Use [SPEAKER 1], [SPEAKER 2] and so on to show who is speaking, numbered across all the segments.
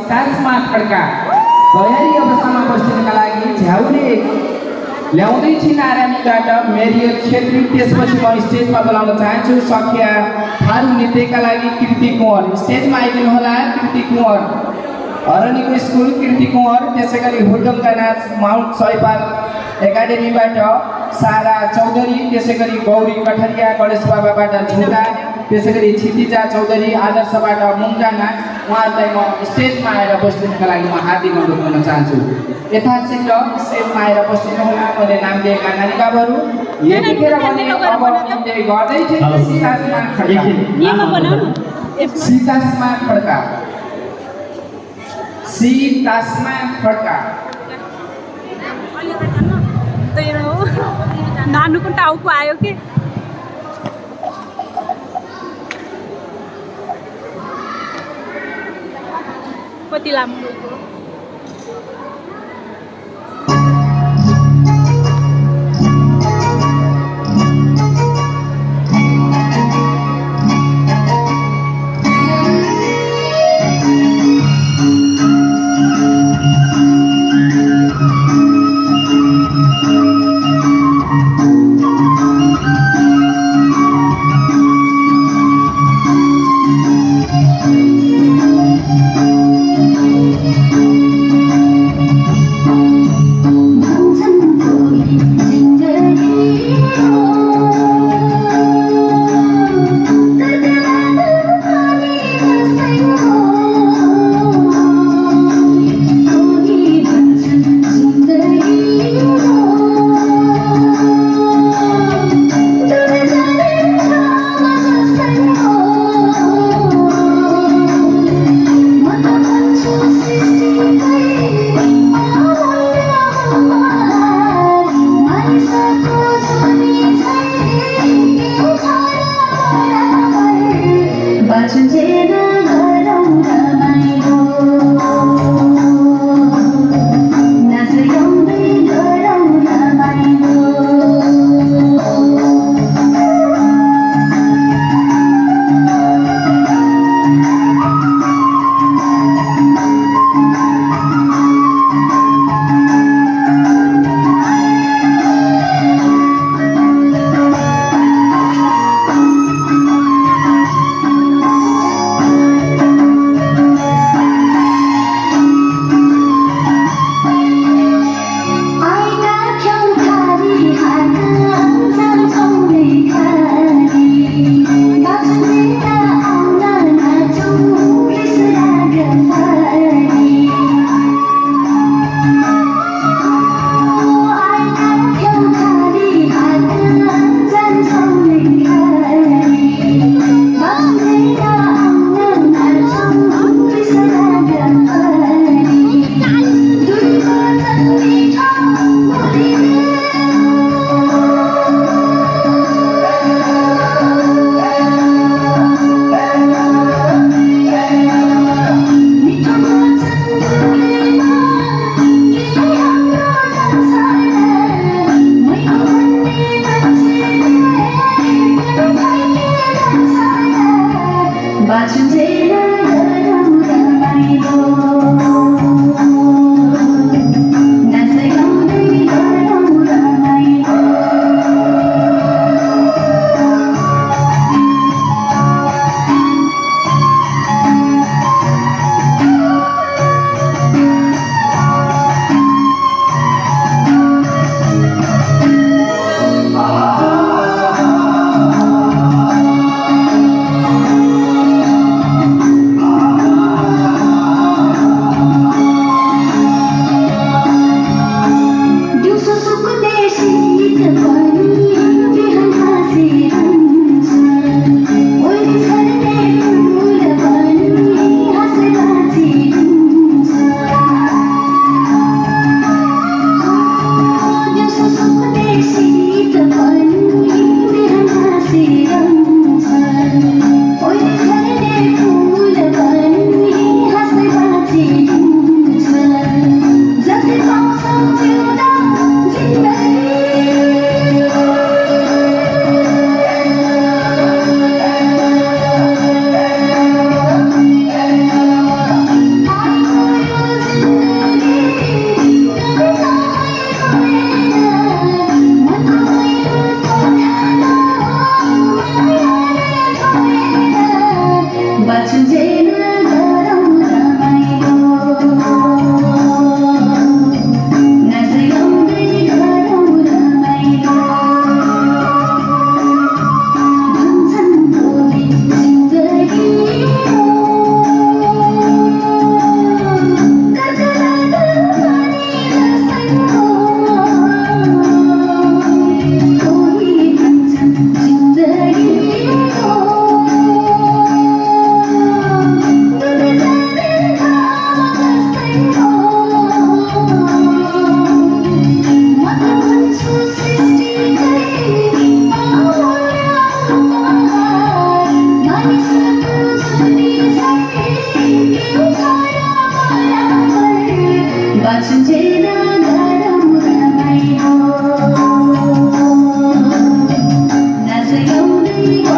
[SPEAKER 1] सितासमा खड्का तयारी अवस्थामा बस्नका लागि झ्याउले ल्याउँदै छिन् आरामीबाट मेरियल छेत्री। त्यसपछि म स्टेजमा बोलाउन चाहन्छु सख्या थारू नृत्यका लागि कृति कुँवर। स्टेजमा आइदिनु होला कृति कुँवर। हरनीको स्कुल कृति कुँवर। त्यसै गरी होटलका नाच माउन्ट सयपाल एकाडेमीबाट सारा चौधरी। त्यसै गरी गौरी कठरिया गणेश बाबाबाट झुम्का। त्यसै गरी क्षितिजा चौधरी आदर्शबाट मुङ्गा नाच। उहाँहरूलाई म स्टेजमा आएर बस्नुका लागि म हार्दिक अनुरोध गर्न चाहन्छु। यथाशीघ्र स्टेजमा आएर बस्नु होला मैले नाम दिएका नानी बाबुहरू। यतिखेर भने अब नृत्य गर्दै थिए सितासमा खड्का। सितासमा खड्का सितासमा खड्का।
[SPEAKER 2] नानुको टाउको आयो के कति लामो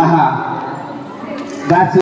[SPEAKER 1] आहा गाछु